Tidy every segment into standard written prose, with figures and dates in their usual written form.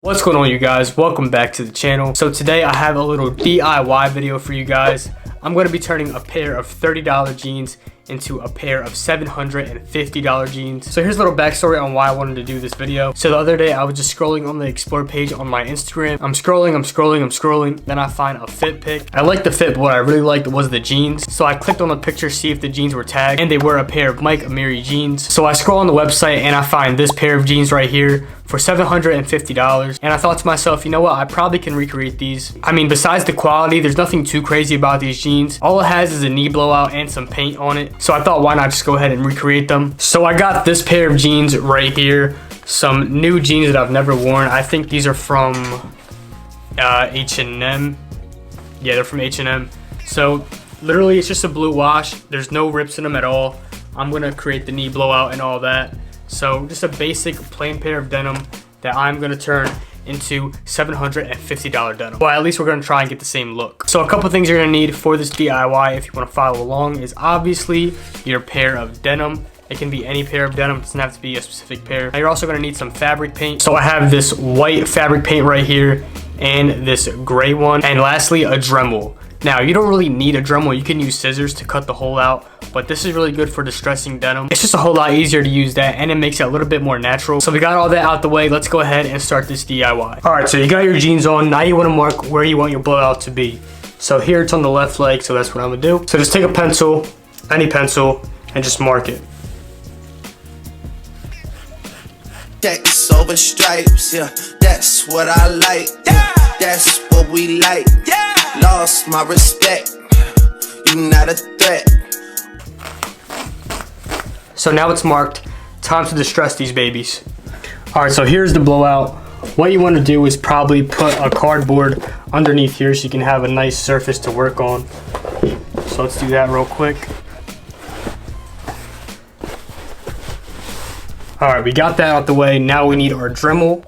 What's going on, you guys? Welcome back to the channel. So today I have a little DIY video for you guys. I'm going to be turning a pair of $30 jeans into a pair of $750 jeans. So here's a little backstory on why I wanted to do this video. So the other day I was just scrolling on the explore page on my Instagram. I'm scrolling. Then I find a fit pic. I liked the fit, but what I really liked was the jeans. So I clicked on the picture, see if the jeans were tagged, and they were a pair of Amiri jeans. So I scroll on the website and I find this pair of jeans right here for $750. And I thought to myself, you know what? I probably can recreate these. I mean, besides the quality, there's nothing too crazy about these jeans. All it has is a knee blowout and some paint on it. So I thought, why not just go ahead and recreate them? So I got this pair of jeans right here. Some new jeans that I've never worn. I think these are from H&M. Yeah, they're from H&M. So literally it's just a blue wash. There's no rips in them at all. I'm gonna create the knee blowout and all that. So just a basic plain pair of denim that I'm gonna turn into $750 denim. Well, at least we're gonna try and get the same look. So a couple things you're gonna need for this DIY if you wanna follow along is obviously your pair of denim. It can be any pair of denim, it doesn't have to be a specific pair. Now you're also gonna need some fabric paint. So I have this white fabric paint right here and this gray one. And lastly, a Dremel. Now you don't really need a Dremel, you can use scissors to cut the hole out, but this is really good for distressing denim. It's just a whole lot easier to use that and it makes it a little bit more natural. So we got all that out the way, let's go ahead and start this DIY. Alright, so you got your jeans on, now you want to mark where you want your blowout to be. So here it's on the left leg, so that's what I'm gonna do. So just take a pencil, any pencil, and just mark it. Checks over stripes, yeah, that's what I like, yeah, that's what we like, yeah. Lost my respect, you not a threat. So now it's marked, time to distress these babies. Alright, so here's the blowout. What you want to do is probably put a cardboard underneath here so you can have a nice surface to work on. So let's do that real quick. Alright, we got that out the way. Now we need our Dremel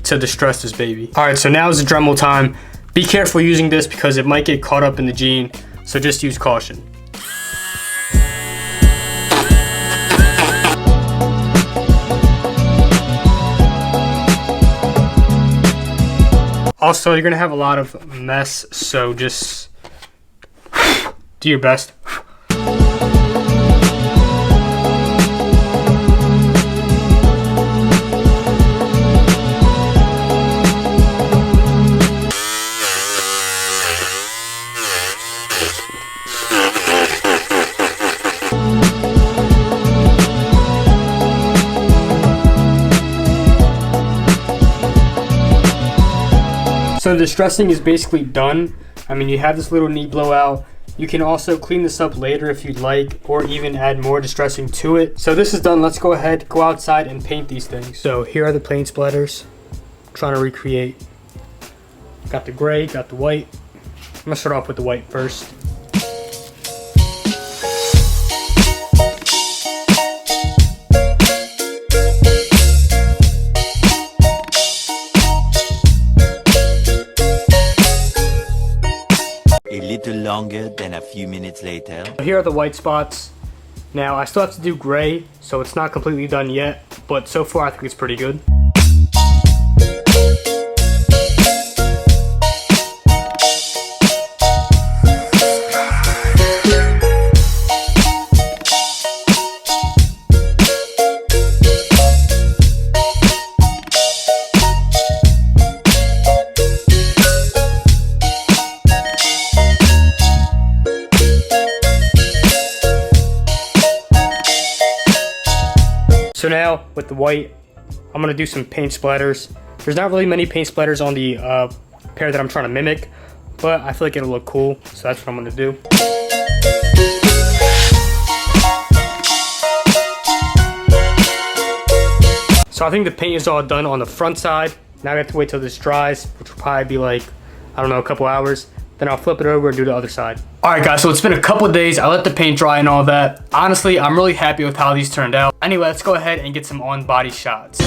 to distress this baby. Alright, so now is the Dremel time. Be careful using this because it might get caught up in the jean, so just use caution. Also, you're gonna have a lot of mess, so just do your best. So the distressing is basically done. I mean, you have this little knee blowout. You can also clean this up later if you'd like, or even add more distressing to it. So this is done. Let's go ahead, go outside and paint these things. So here are the paint splatters. I'm trying to recreate. Got the gray, got the white. I'm gonna start off with the white first. A little longer than a few minutes later. Here are the white spots. Now I still have to do gray, so it's not completely done yet, but so far I think it's pretty good. So now with the white, I'm gonna do some paint splatters. There's not really many paint splatters on the pair that I'm trying to mimic, but I feel like it'll look cool, so that's what I'm gonna do. So I think the paint is all done on the front side. Now we have to wait till this dries, which will probably be like, I don't know, a couple hours. Then I'll flip it over and do the other side. Alright guys, so it's been a couple of days. I let the paint dry and all that. Honestly, I'm really happy with how these turned out. Anyway, let's go ahead and get some on-body shots.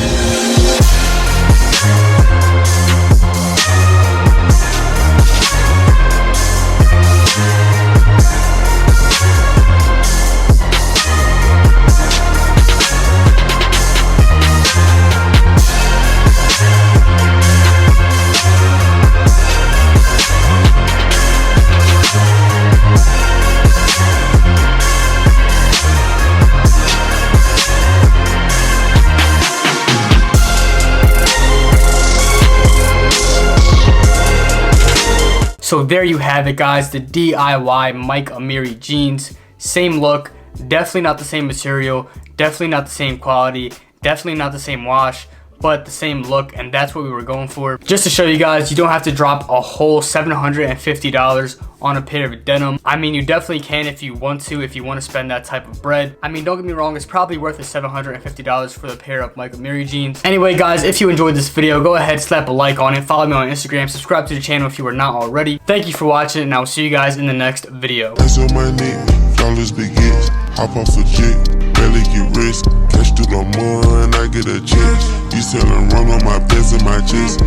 So there you have it, guys, the DIY Mike Amiri jeans. Same look, definitely not the same material, definitely not the same quality, definitely not the same wash, but the same look, and that's what we were going for. Just to show you guys, you don't have to drop a whole $750 on a pair of denim. I mean, you definitely can if you want to spend that type of bread. I mean, don't get me wrong, it's probably worth the $750 for the pair of Mike Amiri jeans. Anyway, guys, if you enjoyed this video, go ahead, slap a like on it, follow me on Instagram, subscribe to the channel if you are not already. Thank you for watching, and I will see you guys in the next video. Hop off a jet, barely get rich. Cash through the mud and I get a check. You selling run on my best and my chest.